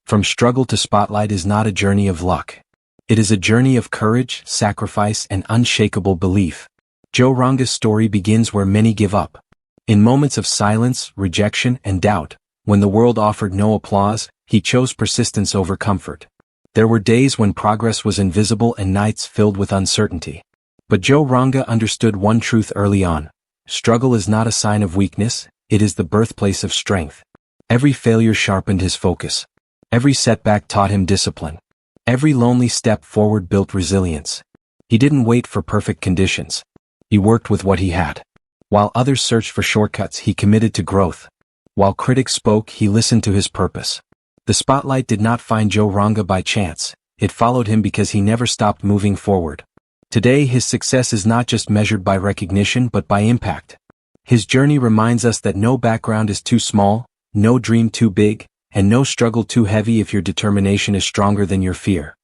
From struggle to spotlight is not a journey of luck. It is a journey of courage, sacrifice, and unshakable belief. Joe Ranga's story begins where many give up. In moments of silence, rejection, and doubt, when the world offered no applause, he chose persistence over comfort. There were days when progress was invisible and nights filled with uncertainty. But Joe Ranga understood one truth early on. Struggle is not a sign of weakness, it is the birthplace of strength. Every failure sharpened his focus. Every setback taught him discipline. Every lonely step forward built resilience. He didn't wait for perfect conditions. He worked with what he had. While others searched for shortcuts, he committed to growth. While critics spoke, he listened to his purpose. The spotlight did not find Joe Ranga by chance. It followed him because he never stopped moving forward. Today, his success is not just measured by recognition but by impact. His journey reminds us that no background is too small, no dream too big, and no struggle too heavy if your determination is stronger than your fear.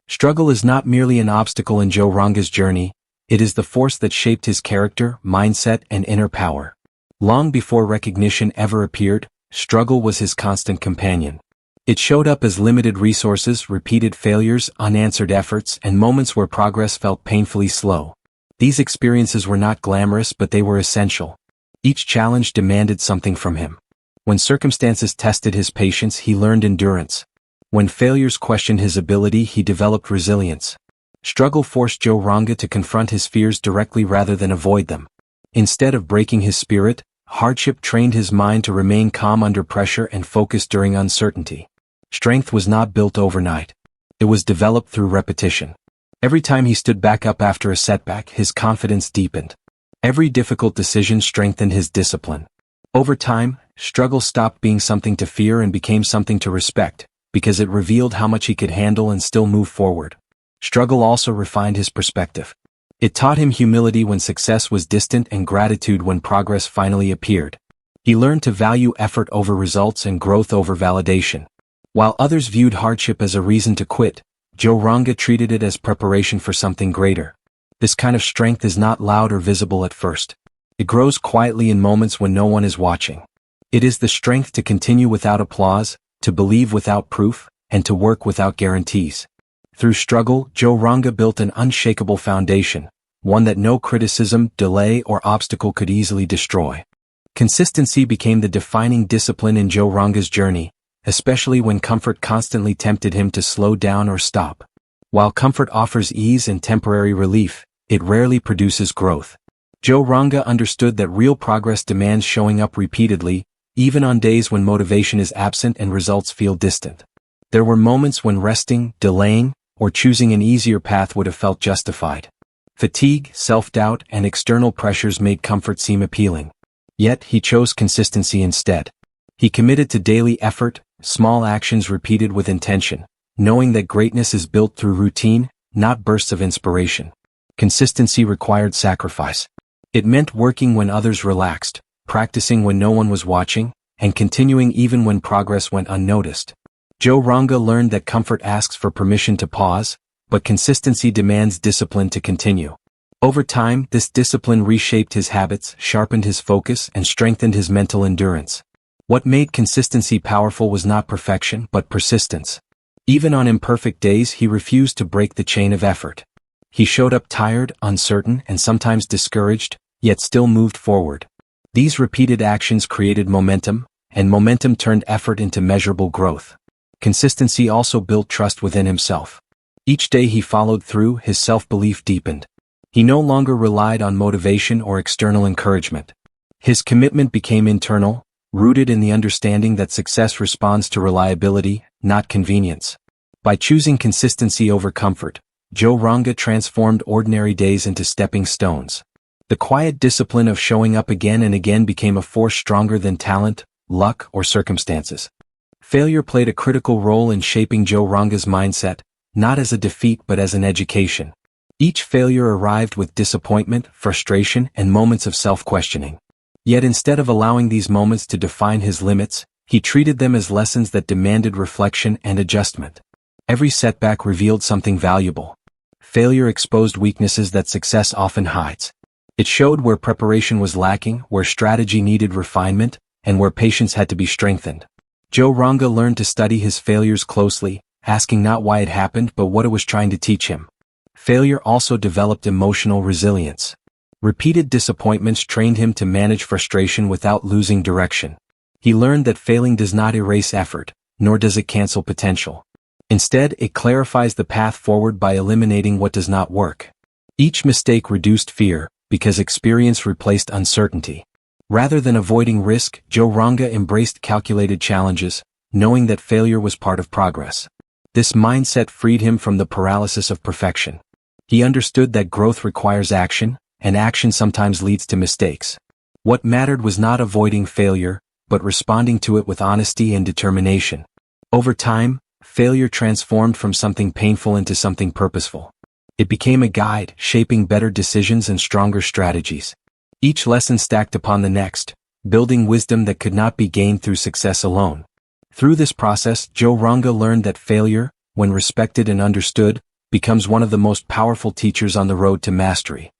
Struggle is not merely an obstacle in Joe Ranga's journey, it is the force that shaped his character, mindset, and inner power. Long before recognition ever appeared, struggle was his constant companion. It showed up as limited resources, repeated failures, unanswered efforts, and moments where progress felt painfully slow. These experiences were not glamorous, but they were essential. Each challenge demanded something from him. When circumstances tested his patience, he learned endurance. When failures questioned his ability, he developed resilience. Struggle forced Joe Ranga to confront his fears directly rather than avoid them. Instead of breaking his spirit, hardship trained his mind to remain calm under pressure and focused during uncertainty. Strength was not built overnight. It was developed through repetition. Every time he stood back up after a setback, his confidence deepened. Every difficult decision strengthened his discipline. Over time, struggle stopped being something to fear and became something to respect, because it revealed how much he could handle and still move forward. Struggle also refined his perspective. It taught him humility when success was distant and gratitude when progress finally appeared. He learned to value effort over results and growth over validation. While others viewed hardship as a reason to quit, Joe Ranga treated it as preparation for something greater. This kind of strength is not loud or visible at first. It grows quietly in moments when no one is watching. It is the strength to continue without applause, to believe without proof, and to work without guarantees. Through struggle, Joe Ranga built an unshakable foundation, one that no criticism, delay, or obstacle could easily destroy. Consistency became the defining discipline in Joe Ranga's journey, especially when comfort constantly tempted him to slow down or stop. While comfort offers ease and temporary relief, it rarely produces growth. Joe Ranga understood that real progress demands showing up repeatedly, even on days when motivation is absent and results feel distant. There were moments when resting, delaying, or choosing an easier path would have felt justified. Fatigue, self-doubt, and external pressures made comfort seem appealing. Yet, he chose consistency instead. He committed to daily effort, small actions repeated with intention, knowing that greatness is built through routine, not bursts of inspiration. Consistency required sacrifice. It meant working when others relaxed, practicing when no one was watching, and continuing even when progress went unnoticed. Joe Ranga learned that comfort asks for permission to pause, but consistency demands discipline to continue. Over time, this discipline reshaped his habits, sharpened his focus, and strengthened his mental endurance. What made consistency powerful was not perfection, but persistence. Even on imperfect days, he refused to break the chain of effort. He showed up tired, uncertain, and sometimes discouraged, yet still moved forward. These repeated actions created momentum, and momentum turned effort into measurable growth. Consistency also built trust within himself. Each day he followed through, his self-belief deepened. He no longer relied on motivation or external encouragement. His commitment became internal, rooted in the understanding that success responds to reliability, not convenience. By choosing consistency over comfort, Joe Ranga transformed ordinary days into stepping stones. The quiet discipline of showing up again and again became a force stronger than talent, luck, or circumstances. Failure played a critical role in shaping Joe Ranga's mindset, not as a defeat but as an education. Each failure arrived with disappointment, frustration, and moments of self-questioning. Yet instead of allowing these moments to define his limits, he treated them as lessons that demanded reflection and adjustment. Every setback revealed something valuable. Failure exposed weaknesses that success often hides. It showed where preparation was lacking, where strategy needed refinement, and where patience had to be strengthened. Joe Ranga learned to study his failures closely, asking not why it happened but what it was trying to teach him. Failure also developed emotional resilience. Repeated disappointments trained him to manage frustration without losing direction. He learned that failing does not erase effort, nor does it cancel potential. Instead, it clarifies the path forward by eliminating what does not work. Each mistake reduced fear, because experience replaced uncertainty. Rather than avoiding risk, Joe Ranga embraced calculated challenges, knowing that failure was part of progress. This mindset freed him from the paralysis of perfection. He understood that growth requires action, and action sometimes leads to mistakes. What mattered was not avoiding failure, but responding to it with honesty and determination. Over time, failure transformed from something painful into something purposeful. It became a guide, shaping better decisions and stronger strategies. Each lesson stacked upon the next, building wisdom that could not be gained through success alone. Through this process, Joe Ranga learned that failure, when respected and understood, becomes one of the most powerful teachers on the road to mastery.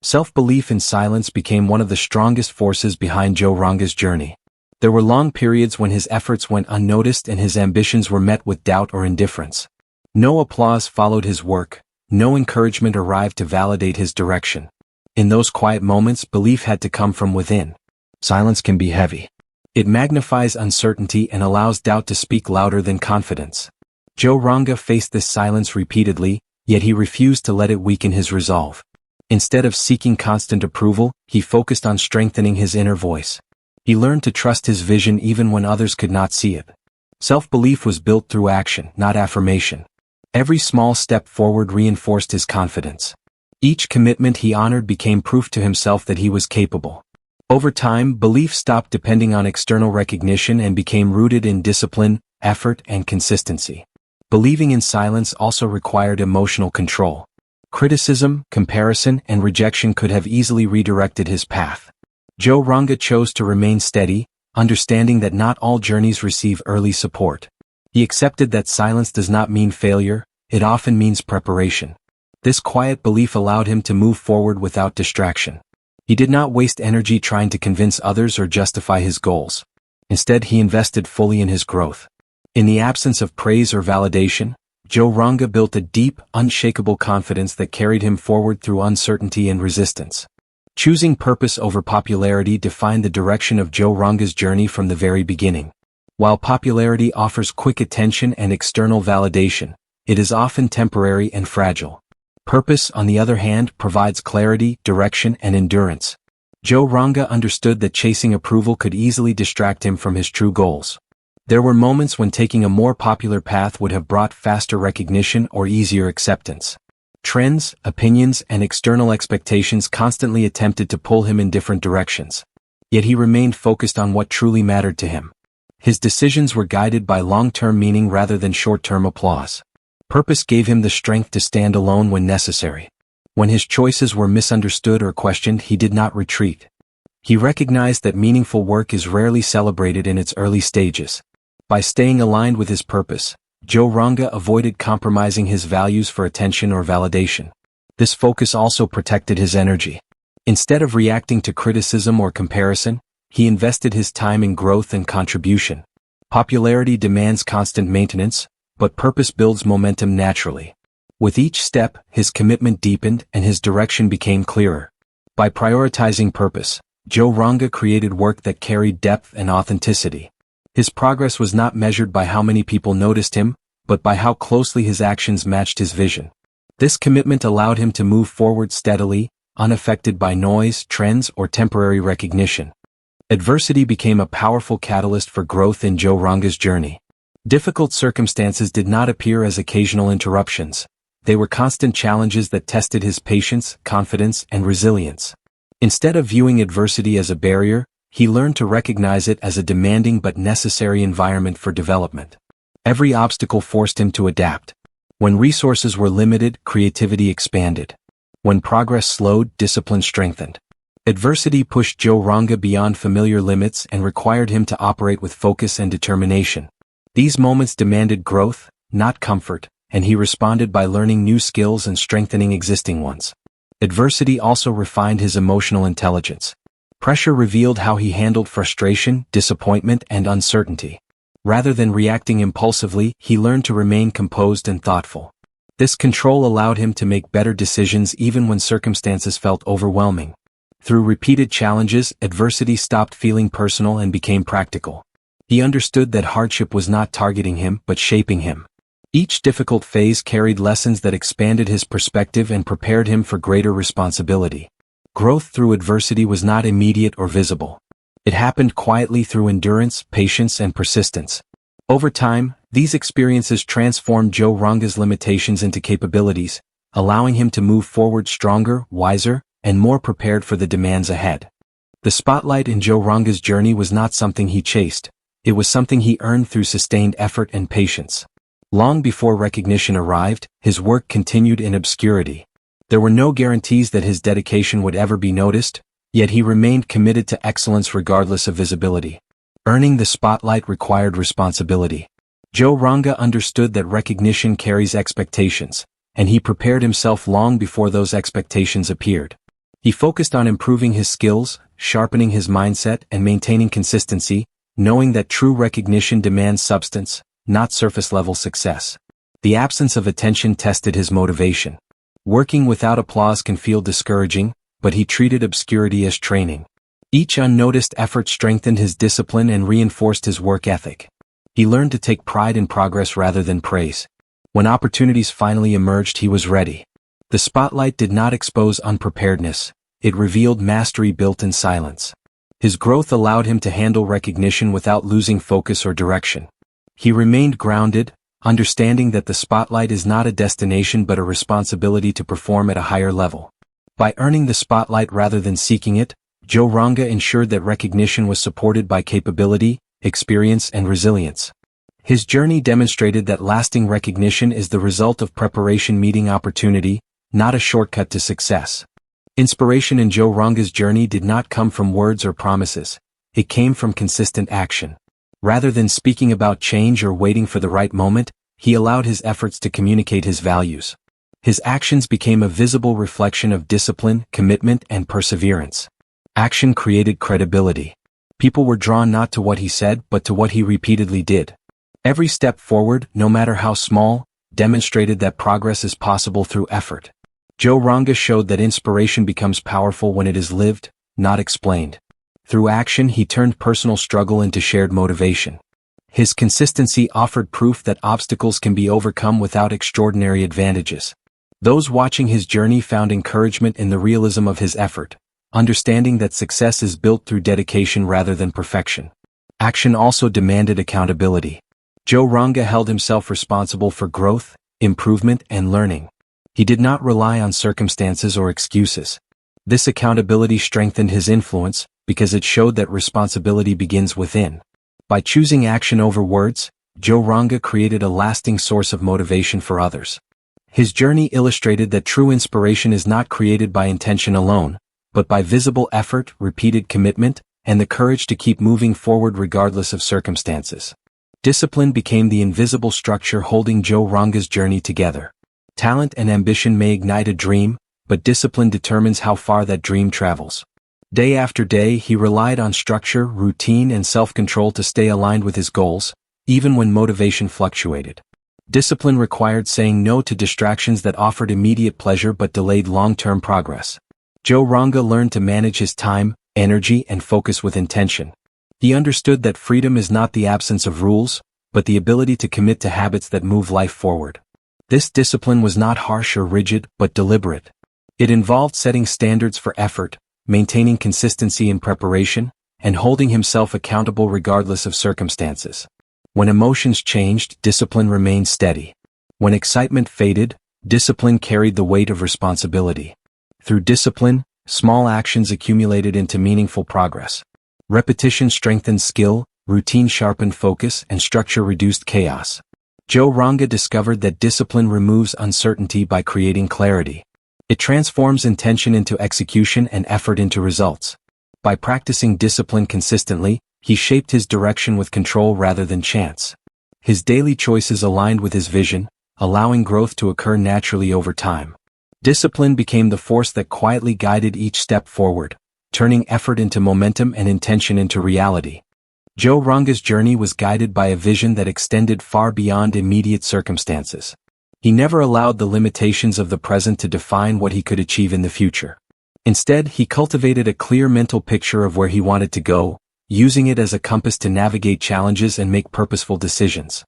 Self-belief in silence became one of the strongest forces behind Joe Ranga's journey. There were long periods when his efforts went unnoticed and his ambitions were met with doubt or indifference. No applause followed his work, no encouragement arrived to validate his direction. In those quiet moments, belief had to come from within. Silence can be heavy. It magnifies uncertainty and allows doubt to speak louder than confidence. Joe Ranga faced this silence repeatedly, yet he refused to let it weaken his resolve. Instead of seeking constant approval, he focused on strengthening his inner voice. He learned to trust his vision even when others could not see it. Self-belief was built through action, not affirmation. Every small step forward reinforced his confidence. Each commitment he honored became proof to himself that he was capable. Over time, belief stopped depending on external recognition and became rooted in discipline, effort, and consistency. Believing in silence also required emotional control. Criticism, comparison, and rejection could have easily redirected his path. Joe Ranga chose to remain steady, understanding that not all journeys receive early support. He accepted that silence does not mean failure, it often means preparation. This quiet belief allowed him to move forward without distraction. He did not waste energy trying to convince others or justify his goals. Instead, he invested fully in his growth. In the absence of praise or validation, Joe Ranga built a deep, unshakable confidence that carried him forward through uncertainty and resistance. Choosing purpose over popularity defined the direction of Joe Ranga's journey from the very beginning. While popularity offers quick attention and external validation, it is often temporary and fragile. Purpose, on the other hand, provides clarity, direction, and endurance. Joe Ranga understood that chasing approval could easily distract him from his true goals. There were moments when taking a more popular path would have brought faster recognition or easier acceptance. Trends, opinions, and external expectations constantly attempted to pull him in different directions. Yet he remained focused on what truly mattered to him. His decisions were guided by long-term meaning rather than short-term applause. Purpose gave him the strength to stand alone when necessary. When his choices were misunderstood or questioned, he did not retreat. He recognized that meaningful work is rarely celebrated in its early stages. By staying aligned with his purpose, Joe Ranga avoided compromising his values for attention or validation. This focus also protected his energy. Instead of reacting to criticism or comparison, he invested his time in growth and contribution. Popularity demands constant maintenance, but purpose builds momentum naturally. With each step, his commitment deepened and his direction became clearer. By prioritizing purpose, Joe Ranga created work that carried depth and authenticity. His progress was not measured by how many people noticed him, but by how closely his actions matched his vision. This commitment allowed him to move forward steadily, unaffected by noise, trends, or temporary recognition. Adversity became a powerful catalyst for growth in Joe Ranga's journey. Difficult circumstances did not appear as occasional interruptions. They were constant challenges that tested his patience, confidence, and resilience. Instead of viewing adversity as a barrier, he learned to recognize it as a demanding but necessary environment for development. Every obstacle forced him to adapt. When resources were limited, creativity expanded. When progress slowed, discipline strengthened. Adversity pushed Joe Ranga beyond familiar limits and required him to operate with focus and determination. These moments demanded growth, not comfort, and he responded by learning new skills and strengthening existing ones. Adversity also refined his emotional intelligence. Pressure revealed how he handled frustration, disappointment, and uncertainty. Rather than reacting impulsively, he learned to remain composed and thoughtful. This control allowed him to make better decisions even when circumstances felt overwhelming. Through repeated challenges, adversity stopped feeling personal and became practical. He understood that hardship was not targeting him but shaping him. Each difficult phase carried lessons that expanded his perspective and prepared him for greater responsibility. Growth through adversity was not immediate or visible. It happened quietly through endurance, patience, and persistence. Over time, these experiences transformed Joe Ranga's limitations into capabilities, allowing him to move forward stronger, wiser, and more prepared for the demands ahead. The spotlight in Joe Ranga's journey was not something he chased. It was something he earned through sustained effort and patience. Long before recognition arrived, his work continued in obscurity. There were no guarantees that his dedication would ever be noticed, yet he remained committed to excellence regardless of visibility. Earning the spotlight required responsibility. Joe Ranga understood that recognition carries expectations, and he prepared himself long before those expectations appeared. He focused on improving his skills, sharpening his mindset, and maintaining consistency, knowing that true recognition demands substance, not surface-level success. The absence of attention tested his motivation. Working without applause can feel discouraging, but he treated obscurity as training. Each unnoticed effort strengthened his discipline and reinforced his work ethic. He learned to take pride in progress rather than praise. When opportunities finally emerged, he was ready. The spotlight did not expose unpreparedness, it revealed mastery built in silence. His growth allowed him to handle recognition without losing focus or direction. He remained grounded, understanding that the spotlight is not a destination but a responsibility to perform at a higher level. By earning the spotlight rather than seeking it, Joe Ranga ensured that recognition was supported by capability, experience, and resilience. His journey demonstrated that lasting recognition is the result of preparation meeting opportunity, not a shortcut to success. Inspiration in Joe Ranga's journey did not come from words or promises. It came from consistent action. Rather than speaking about change or waiting for the right moment, he allowed his efforts to communicate his values. His actions became a visible reflection of discipline, commitment, and perseverance. Action created credibility. People were drawn not to what he said but to what he repeatedly did. Every step forward, no matter how small, demonstrated that progress is possible through effort. Joe Ranga showed that inspiration becomes powerful when it is lived, not explained. Through action, he turned personal struggle into shared motivation. His consistency offered proof that obstacles can be overcome without extraordinary advantages. Those watching his journey found encouragement in the realism of his effort, understanding that success is built through dedication rather than perfection. Action also demanded accountability. Joe Ranga held himself responsible for growth, improvement, and learning. He did not rely on circumstances or excuses. This accountability strengthened his influence, because it showed that responsibility begins within. By choosing action over words, Joe Ranga created a lasting source of motivation for others. His journey illustrated that true inspiration is not created by intention alone, but by visible effort, repeated commitment, and the courage to keep moving forward regardless of circumstances. Discipline became the invisible structure holding Joe Ranga's journey together. Talent and ambition may ignite a dream, but discipline determines how far that dream travels. Day after day, he relied on structure, routine, and self-control to stay aligned with his goals, even when motivation fluctuated. Discipline required saying no to distractions that offered immediate pleasure but delayed long-term progress. Joe Ranga learned to manage his time, energy, and focus with intention. He understood that freedom is not the absence of rules, but the ability to commit to habits that move life forward. This discipline was not harsh or rigid, but deliberate. It involved setting standards for effort, maintaining consistency in preparation, and holding himself accountable regardless of circumstances. When emotions changed, discipline remained steady. When excitement faded, discipline carried the weight of responsibility. Through discipline, small actions accumulated into meaningful progress. Repetition strengthened skill, routine sharpened focus, and structure reduced chaos. Joe Ranga discovered that discipline removes uncertainty by creating clarity. It transforms intention into execution and effort into results. By practicing discipline consistently, he shaped his direction with control rather than chance. His daily choices aligned with his vision, allowing growth to occur naturally over time. Discipline became the force that quietly guided each step forward, turning effort into momentum and intention into reality. Joe Ranga's journey was guided by a vision that extended far beyond immediate circumstances. He never allowed the limitations of the present to define what he could achieve in the future. Instead, he cultivated a clear mental picture of where he wanted to go, using it as a compass to navigate challenges and make purposeful decisions.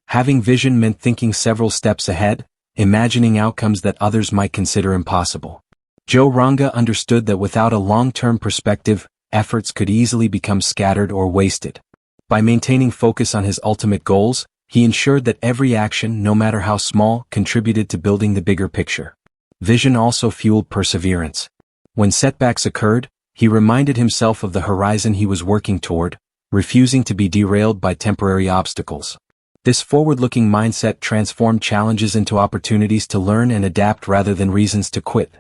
Having vision meant thinking several steps ahead, imagining outcomes that others might consider impossible. Joe Ranga understood that without a long-term perspective, efforts could easily become scattered or wasted. By maintaining focus on his ultimate goals, he ensured that every action, no matter how small, contributed to building the bigger picture. Vision also fueled perseverance. When setbacks occurred, he reminded himself of the horizon he was working toward, refusing to be derailed by temporary obstacles. This forward-looking mindset transformed challenges into opportunities to learn and adapt rather than reasons to quit.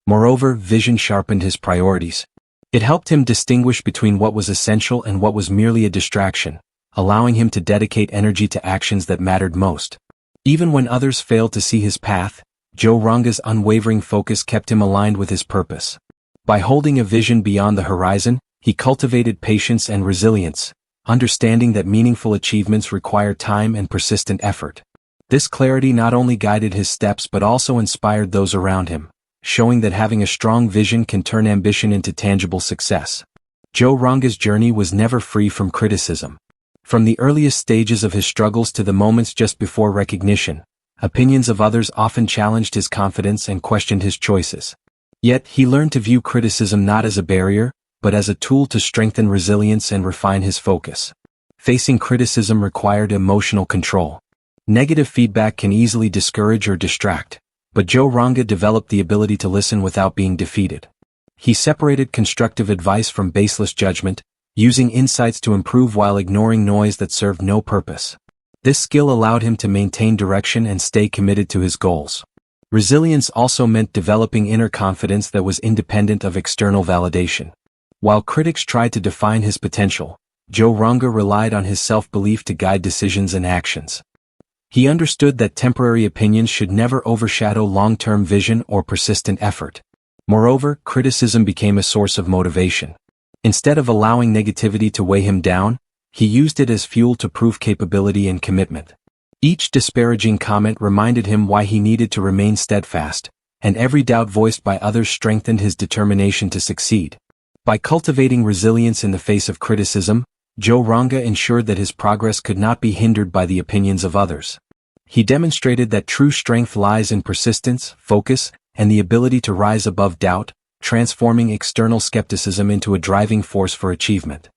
Moreover, vision sharpened his priorities. It helped him distinguish between what was essential and what was merely a distraction, allowing him to dedicate energy to actions that mattered most. Even when others failed to see his path, Joe Ranga's unwavering focus kept him aligned with his purpose. By holding a vision beyond the horizon, he cultivated patience and resilience, understanding that meaningful achievements require time and persistent effort. This clarity not only guided his steps but also inspired those around him, showing that having a strong vision can turn ambition into tangible success. Joe Ranga's journey was never free from criticism. From the earliest stages of his struggles to the moments just before recognition, opinions of others often challenged his confidence and questioned his choices. Yet, he learned to view criticism not as a barrier, but as a tool to strengthen resilience and refine his focus. Facing criticism required emotional control. Negative feedback can easily discourage or distract, but Joe Ranga developed the ability to listen without being defeated. He separated constructive advice from baseless judgment, using insights to improve while ignoring noise that served no purpose. This skill allowed him to maintain direction and stay committed to his goals. Resilience also meant developing inner confidence that was independent of external validation. While critics tried to define his potential, Joe Ranga relied on his self-belief to guide decisions and actions. He understood that temporary opinions should never overshadow long-term vision or persistent effort. Moreover, criticism became a source of motivation. Instead of allowing negativity to weigh him down, he used it as fuel to prove capability and commitment. Each disparaging comment reminded him why he needed to remain steadfast, and every doubt voiced by others strengthened his determination to succeed. By cultivating resilience in the face of criticism, Joe Ranga ensured that his progress could not be hindered by the opinions of others. He demonstrated that true strength lies in persistence, focus, and the ability to rise above doubt, transforming external skepticism into a driving force for achievement.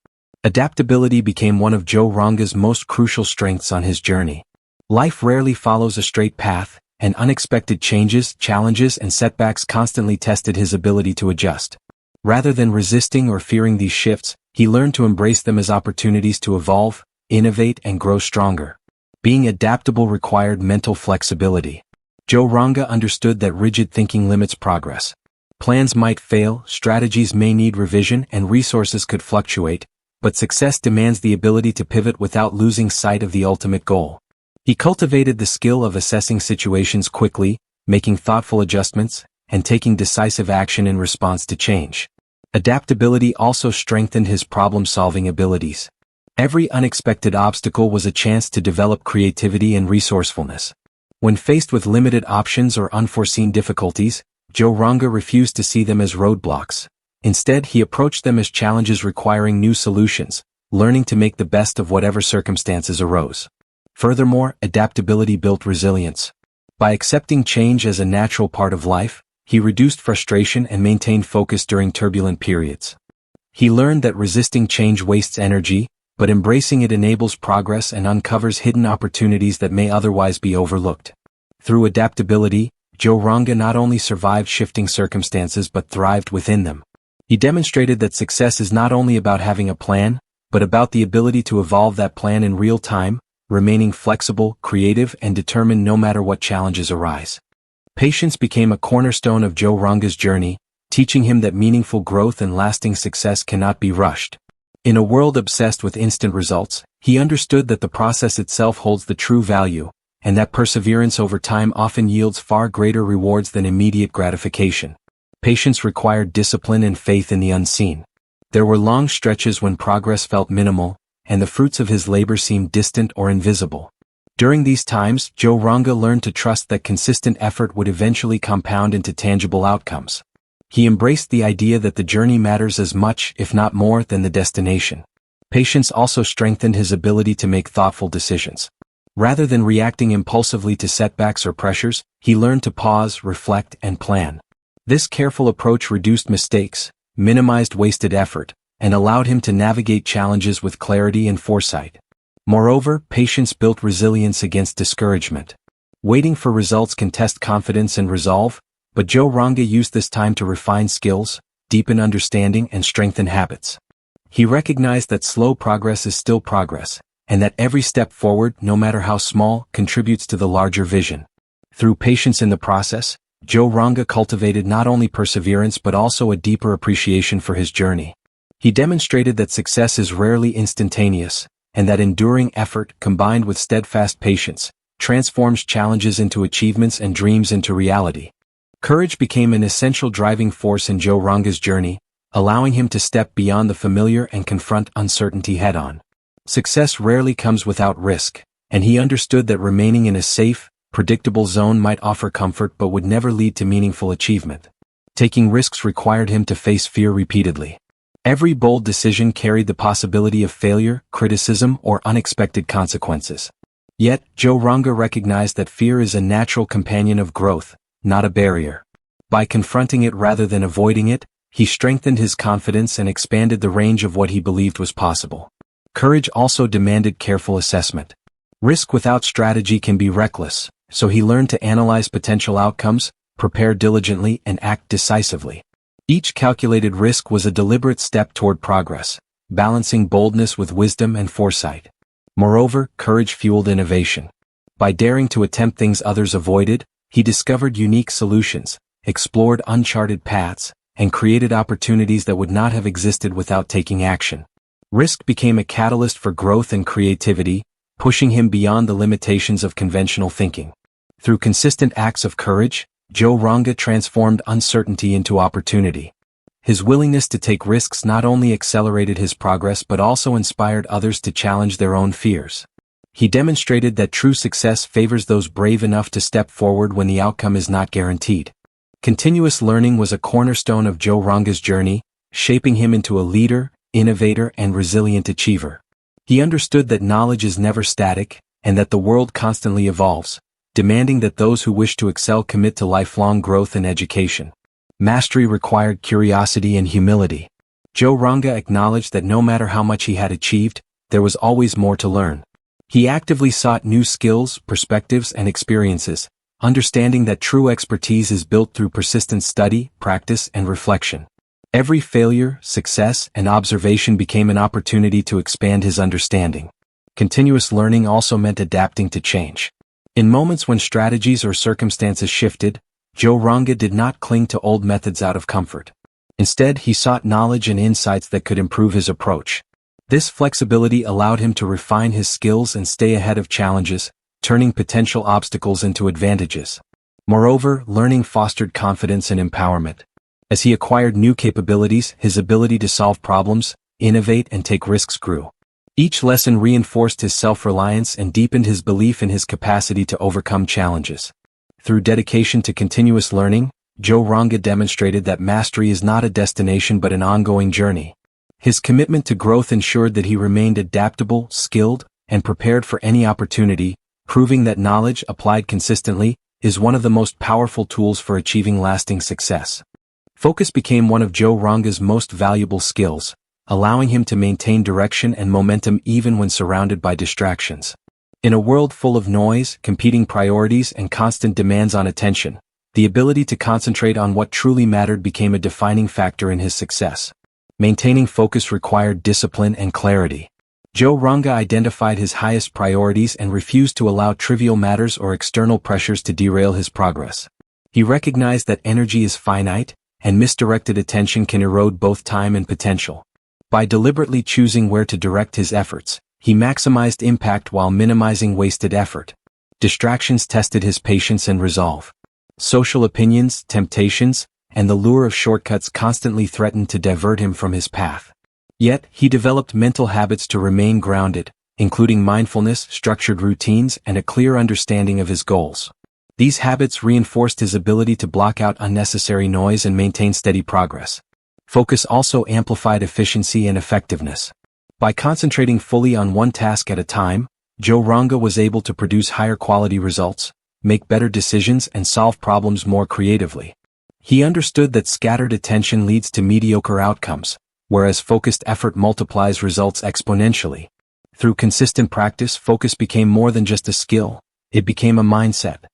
Adaptability became one of Joe Ranga's most crucial strengths on his journey. Life rarely follows a straight path, and unexpected changes, challenges, and setbacks constantly tested his ability to adjust. Rather than resisting or fearing these shifts, he learned to embrace them as opportunities to evolve, innovate, and grow stronger. Being adaptable required mental flexibility. Joe Ranga understood that rigid thinking limits progress. Plans might fail, strategies may need revision, and resources could fluctuate, but success demands the ability to pivot without losing sight of the ultimate goal. He cultivated the skill of assessing situations quickly, making thoughtful adjustments, and taking decisive action in response to change. Adaptability also strengthened his problem-solving abilities. Every unexpected obstacle was a chance to develop creativity and resourcefulness. When faced with limited options or unforeseen difficulties, Joe Ranga refused to see them as roadblocks. Instead, he approached them as challenges requiring new solutions, learning to make the best of whatever circumstances arose. Furthermore, adaptability built resilience. By accepting change as a natural part of life, he reduced frustration and maintained focus during turbulent periods. He learned that resisting change wastes energy, but embracing it enables progress and uncovers hidden opportunities that may otherwise be overlooked. Through adaptability, Joe Ranga not only survived shifting circumstances but thrived within them. He demonstrated that success is not only about having a plan, but about the ability to evolve that plan in real time, remaining flexible, creative, and determined no matter what challenges arise. Patience became a cornerstone of Joe Ranga's journey, teaching him that meaningful growth and lasting success cannot be rushed. In a world obsessed with instant results, he understood that the process itself holds the true value, and that perseverance over time often yields far greater rewards than immediate gratification. Patience required discipline and faith in the unseen. There were long stretches when progress felt minimal, and the fruits of his labor seemed distant or invisible. During these times, Joe Ranga learned to trust that consistent effort would eventually compound into tangible outcomes. He embraced the idea that the journey matters as much, if not more, than the destination. Patience also strengthened his ability to make thoughtful decisions. Rather than reacting impulsively to setbacks or pressures, he learned to pause, reflect, and plan. This careful approach reduced mistakes, minimized wasted effort, and allowed him to navigate challenges with clarity and foresight. Moreover, patience built resilience against discouragement. Waiting for results can test confidence and resolve, but Joe Ranga used this time to refine skills, deepen understanding, and strengthen habits. He recognized that slow progress is still progress, and that every step forward, no matter how small, contributes to the larger vision. Through patience in the process, Joe Ranga cultivated not only perseverance but also a deeper appreciation for his journey. He demonstrated that success is rarely instantaneous, and that enduring effort, combined with steadfast patience, transforms challenges into achievements and dreams into reality. Courage became an essential driving force in Joe Ranga's journey, allowing him to step beyond the familiar and confront uncertainty head-on. Success rarely comes without risk, and he understood that remaining in a safe, predictable zone might offer comfort but would never lead to meaningful achievement. Taking risks required him to face fear repeatedly. Every bold decision carried the possibility of failure, criticism, or unexpected consequences. Yet, Joe Ranga recognized that fear is a natural companion of growth, not a barrier. By confronting it rather than avoiding it, he strengthened his confidence and expanded the range of what he believed was possible. Courage also demanded careful assessment. Risk without strategy can be reckless, so he learned to analyze potential outcomes, prepare diligently, and act decisively. Each calculated risk was a deliberate step toward progress, balancing boldness with wisdom and foresight. Moreover, courage fueled innovation. By daring to attempt things others avoided, he discovered unique solutions, explored uncharted paths, and created opportunities that would not have existed without taking action. Risk became a catalyst for growth and creativity, pushing him beyond the limitations of conventional thinking. Through consistent acts of courage, Joe Ranga transformed uncertainty into opportunity. His willingness to take risks not only accelerated his progress but also inspired others to challenge their own fears. He demonstrated that true success favors those brave enough to step forward when the outcome is not guaranteed. Continuous learning was a cornerstone of Joe Ranga's journey, shaping him into a leader, innovator, and resilient achiever. He understood that knowledge is never static, and that the world constantly evolves, demanding that those who wish to excel commit to lifelong growth and education. Mastery required curiosity and humility. Joe Ranga acknowledged that no matter how much he had achieved, there was always more to learn. He actively sought new skills, perspectives, and experiences, understanding that true expertise is built through persistent study, practice, and reflection. Every failure, success, and observation became an opportunity to expand his understanding. Continuous learning also meant adapting to change. In moments when strategies or circumstances shifted, Joe Ranga did not cling to old methods out of comfort. Instead, he sought knowledge and insights that could improve his approach. This flexibility allowed him to refine his skills and stay ahead of challenges, turning potential obstacles into advantages. Moreover, learning fostered confidence and empowerment. As he acquired new capabilities, his ability to solve problems, innovate, and take risks grew. Each lesson reinforced his self-reliance and deepened his belief in his capacity to overcome challenges. Through dedication to continuous learning, Joe Ranga demonstrated that mastery is not a destination but an ongoing journey. His commitment to growth ensured that he remained adaptable, skilled, and prepared for any opportunity, proving that knowledge, applied consistently, is one of the most powerful tools for achieving lasting success. Focus became one of Joe Ranga's most valuable skills, allowing him to maintain direction and momentum even when surrounded by distractions. In a world full of noise, competing priorities, and constant demands on attention, the ability to concentrate on what truly mattered became a defining factor in his success. Maintaining focus required discipline and clarity. Joe Ranga identified his highest priorities and refused to allow trivial matters or external pressures to derail his progress. He recognized that energy is finite, and misdirected attention can erode both time and potential. By deliberately choosing where to direct his efforts, he maximized impact while minimizing wasted effort. Distractions tested his patience and resolve. Social opinions, temptations, and the lure of shortcuts constantly threatened to divert him from his path. Yet, he developed mental habits to remain grounded, including mindfulness, structured routines, and a clear understanding of his goals. These habits reinforced his ability to block out unnecessary noise and maintain steady progress. Focus also amplified efficiency and effectiveness. By concentrating fully on one task at a time, Joe Ranga was able to produce higher quality results, make better decisions, and solve problems more creatively. He understood that scattered attention leads to mediocre outcomes, whereas focused effort multiplies results exponentially. Through consistent practice, focus became more than just a skill, it became a mindset.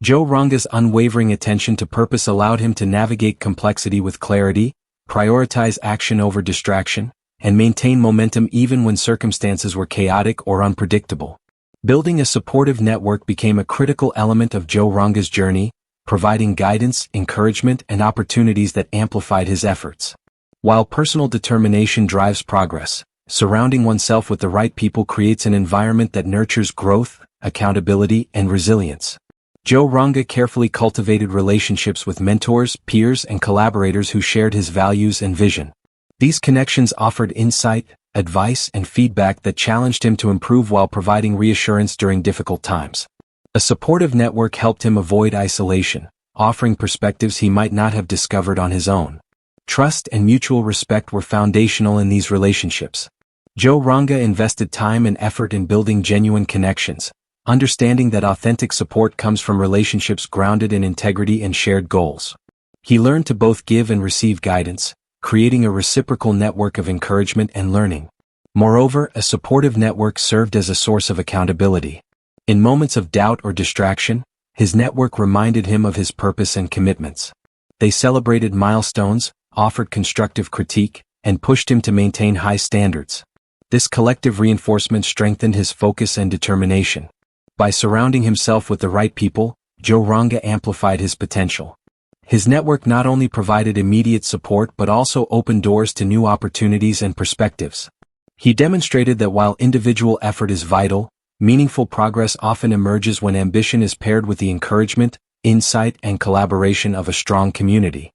Joe Ranga's unwavering attention to purpose allowed him to navigate complexity with clarity, prioritize action over distraction, and maintain momentum even when circumstances were chaotic or unpredictable. Building a supportive network became a critical element of Joe Ranga's journey, providing guidance, encouragement, and opportunities that amplified his efforts. While personal determination drives progress, surrounding oneself with the right people creates an environment that nurtures growth, accountability, and resilience. Joe Ranga carefully cultivated relationships with mentors, peers, and collaborators who shared his values and vision. These connections offered insight, advice, and feedback that challenged him to improve while providing reassurance during difficult times. A supportive network helped him avoid isolation, offering perspectives he might not have discovered on his own. Trust and mutual respect were foundational in these relationships. Joe Ranga invested time and effort in building genuine connections, understanding that authentic support comes from relationships grounded in integrity and shared goals. He learned to both give and receive guidance, creating a reciprocal network of encouragement and learning. Moreover, a supportive network served as a source of accountability. In moments of doubt or distraction, his network reminded him of his purpose and commitments. They celebrated milestones, offered constructive critique, and pushed him to maintain high standards. This collective reinforcement strengthened his focus and determination. By surrounding himself with the right people, Joe Ranga amplified his potential. His network not only provided immediate support but also opened doors to new opportunities and perspectives. He demonstrated that while individual effort is vital, meaningful progress often emerges when ambition is paired with the encouragement, insight, and collaboration of a strong community.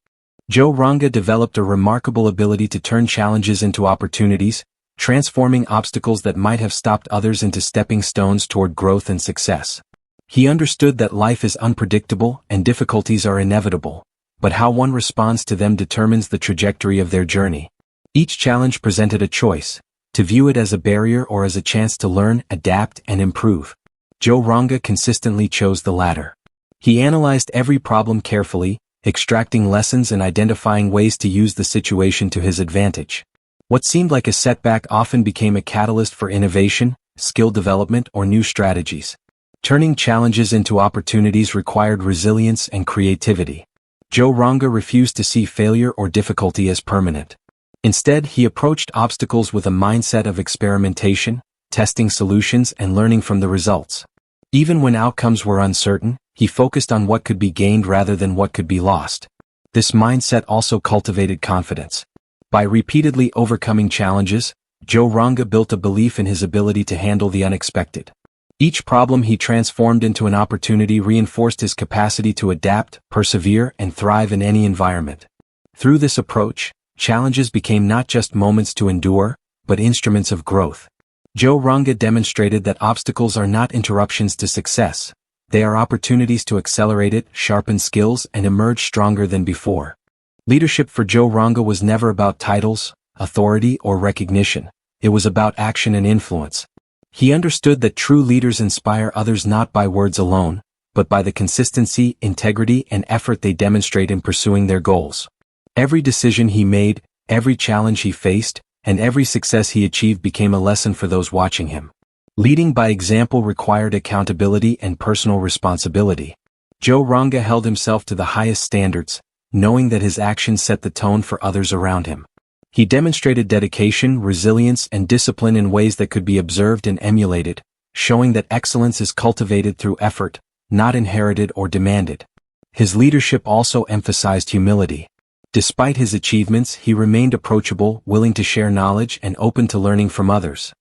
Joe Ranga developed a remarkable ability to turn challenges into opportunities, transforming obstacles that might have stopped others into stepping stones toward growth and success. He understood that life is unpredictable and difficulties are inevitable, but how one responds to them determines the trajectory of their journey. Each challenge presented a choice, to view it as a barrier or as a chance to learn, adapt, and improve. Joe Ranga consistently chose the latter. He analyzed every problem carefully, extracting lessons and identifying ways to use the situation to his advantage. What seemed like a setback often became a catalyst for innovation, skill development, or new strategies. Turning challenges into opportunities required resilience and creativity. Joe Ranga refused to see failure or difficulty as permanent. Instead, he approached obstacles with a mindset of experimentation, testing solutions, and learning from the results. Even when outcomes were uncertain, he focused on what could be gained rather than what could be lost. This mindset also cultivated confidence. By repeatedly overcoming challenges, Joe Ranga built a belief in his ability to handle the unexpected. Each problem he transformed into an opportunity reinforced his capacity to adapt, persevere, and thrive in any environment. Through this approach, challenges became not just moments to endure, but instruments of growth. Joe Ranga demonstrated that obstacles are not interruptions to success. They are opportunities to accelerate it, sharpen skills, and emerge stronger than before. Leadership for Joe Ranga was never about titles, authority, or recognition. It was about action and influence. He understood that true leaders inspire others not by words alone, but by the consistency, integrity, and effort they demonstrate in pursuing their goals. Every decision he made, every challenge he faced, and every success he achieved became a lesson for those watching him. Leading by example required accountability and personal responsibility. Joe Ranga held himself to the highest standards, knowing that his actions set the tone for others around him. He demonstrated dedication, resilience, and discipline in ways that could be observed and emulated, showing that excellence is cultivated through effort, not inherited or demanded. His leadership also emphasized humility. Despite his achievements, he remained approachable, willing to share knowledge, and open to learning from others.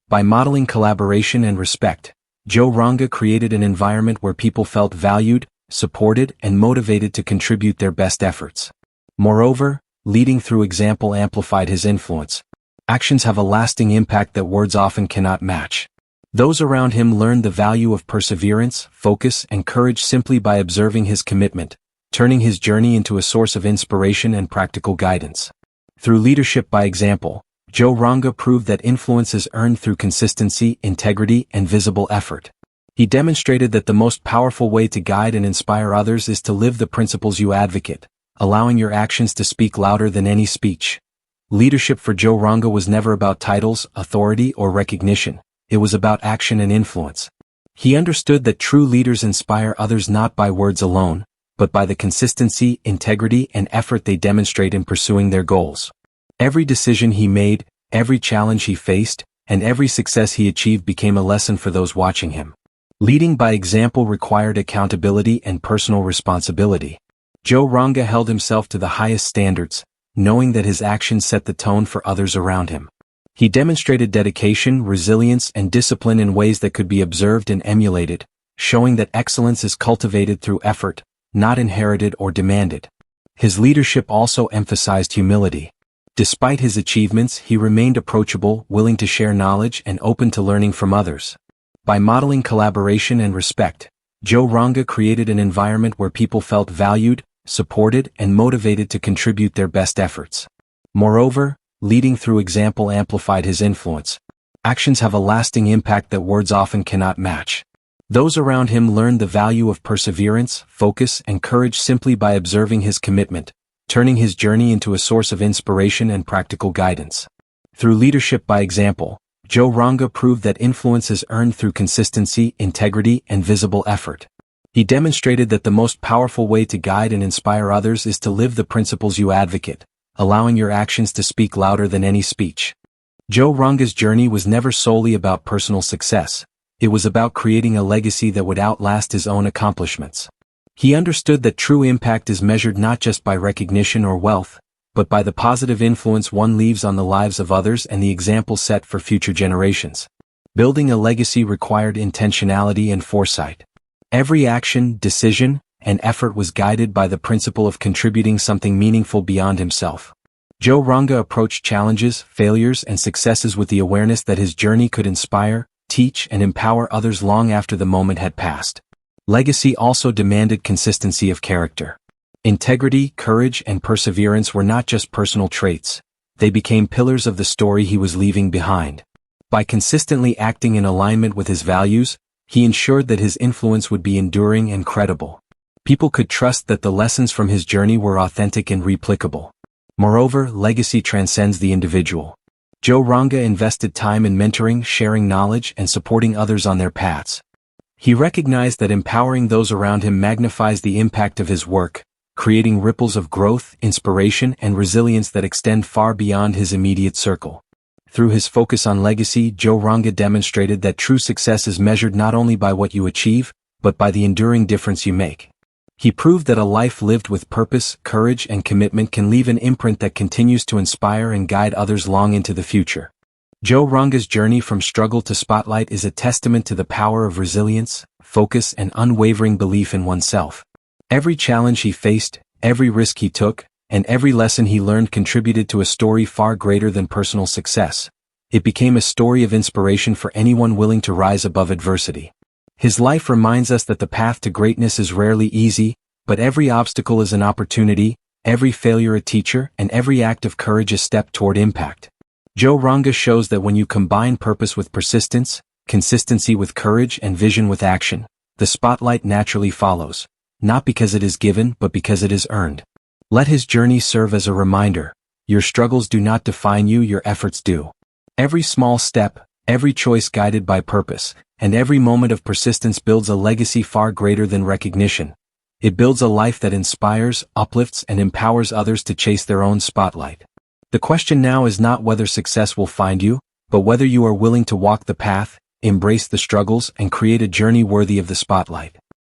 By modeling collaboration and respect, Joe Ranga created an environment where people felt valued, supported, and motivated to contribute their best efforts. Moreover, leading through example amplified his influence. Actions have a lasting impact that words often cannot match. Those around him learned the value of perseverance, focus, and courage simply by observing his commitment, turning his journey into a source of inspiration and practical guidance. Through leadership by example, Joe Ranga proved that influence is earned through consistency, integrity, and visible effort. He demonstrated that the most powerful way to guide and inspire others is to live the principles you advocate, allowing your actions to speak louder than any speech. Leadership for Joe Ranga was never about titles, authority, or recognition. It was about action and influence. He understood that true leaders inspire others not by words alone, but by the consistency, integrity, and effort they demonstrate in pursuing their goals. Every decision he made, every challenge he faced, and every success he achieved became a lesson for those watching him. Leading by example required accountability and personal responsibility. Joe Ranga held himself to the highest standards, knowing that his actions set the tone for others around him. He demonstrated dedication, resilience, and discipline in ways that could be observed and emulated, showing that excellence is cultivated through effort, not inherited or demanded. His leadership also emphasized humility. Despite his achievements, he remained approachable, willing to share knowledge, and open to learning from others. By modeling collaboration and respect, Joe Ranga created an environment where people felt valued, supported, and motivated to contribute their best efforts. Moreover, leading through example amplified his influence. Actions have a lasting impact that words often cannot match. Those around him learned the value of perseverance, focus, and courage simply by observing his commitment, turning his journey into a source of inspiration and practical guidance. Through leadership by example, Joe Ranga proved that influence is earned through consistency, integrity, and visible effort. He demonstrated that the most powerful way to guide and inspire others is to live the principles you advocate, allowing your actions to speak louder than any speech. Joe Ranga's journey was never solely about personal success. It was about creating a legacy that would outlast his own accomplishments. He understood that true impact is measured not just by recognition or wealth, but by the positive influence one leaves on the lives of others and the example set for future generations. Building a legacy required intentionality and foresight. Every action, decision, and effort was guided by the principle of contributing something meaningful beyond himself. Joe Ranga approached challenges, failures, and successes with the awareness that his journey could inspire, teach, and empower others long after the moment had passed. Legacy also demanded consistency of character. Integrity, courage, and perseverance were not just personal traits. They became pillars of the story he was leaving behind. By consistently acting in alignment with his values, he ensured that his influence would be enduring and credible. People could trust that the lessons from his journey were authentic and replicable. Moreover, legacy transcends the individual. Joe Ranga invested time in mentoring, sharing knowledge, and supporting others on their paths. He recognized that empowering those around him magnifies the impact of his work, creating ripples of growth, inspiration, and resilience that extend far beyond his immediate circle. Through his focus on legacy, Joe Ranga demonstrated that true success is measured not only by what you achieve, but by the enduring difference you make. He proved that a life lived with purpose, courage, and commitment can leave an imprint that continues to inspire and guide others long into the future. Joe Ranga's journey from struggle to spotlight is a testament to the power of resilience, focus, and unwavering belief in oneself. Every challenge he faced, every risk he took, and every lesson he learned contributed to a story far greater than personal success. It became a story of inspiration for anyone willing to rise above adversity. His life reminds us that the path to greatness is rarely easy, but every obstacle is an opportunity, every failure a teacher, and every act of courage a step toward impact. Joe Ranga shows that when you combine purpose with persistence, consistency with courage, and vision with action, the spotlight naturally follows, not because it is given but because it is earned. Let his journey serve as a reminder. Your struggles do not define you, your efforts do. Every small step, every choice guided by purpose, and every moment of persistence builds a legacy far greater than recognition. It builds a life that inspires, uplifts, and empowers others to chase their own spotlight. The question now is not whether success will find you, but whether you are willing to walk the path, embrace the struggles, and create a journey worthy of the spotlight.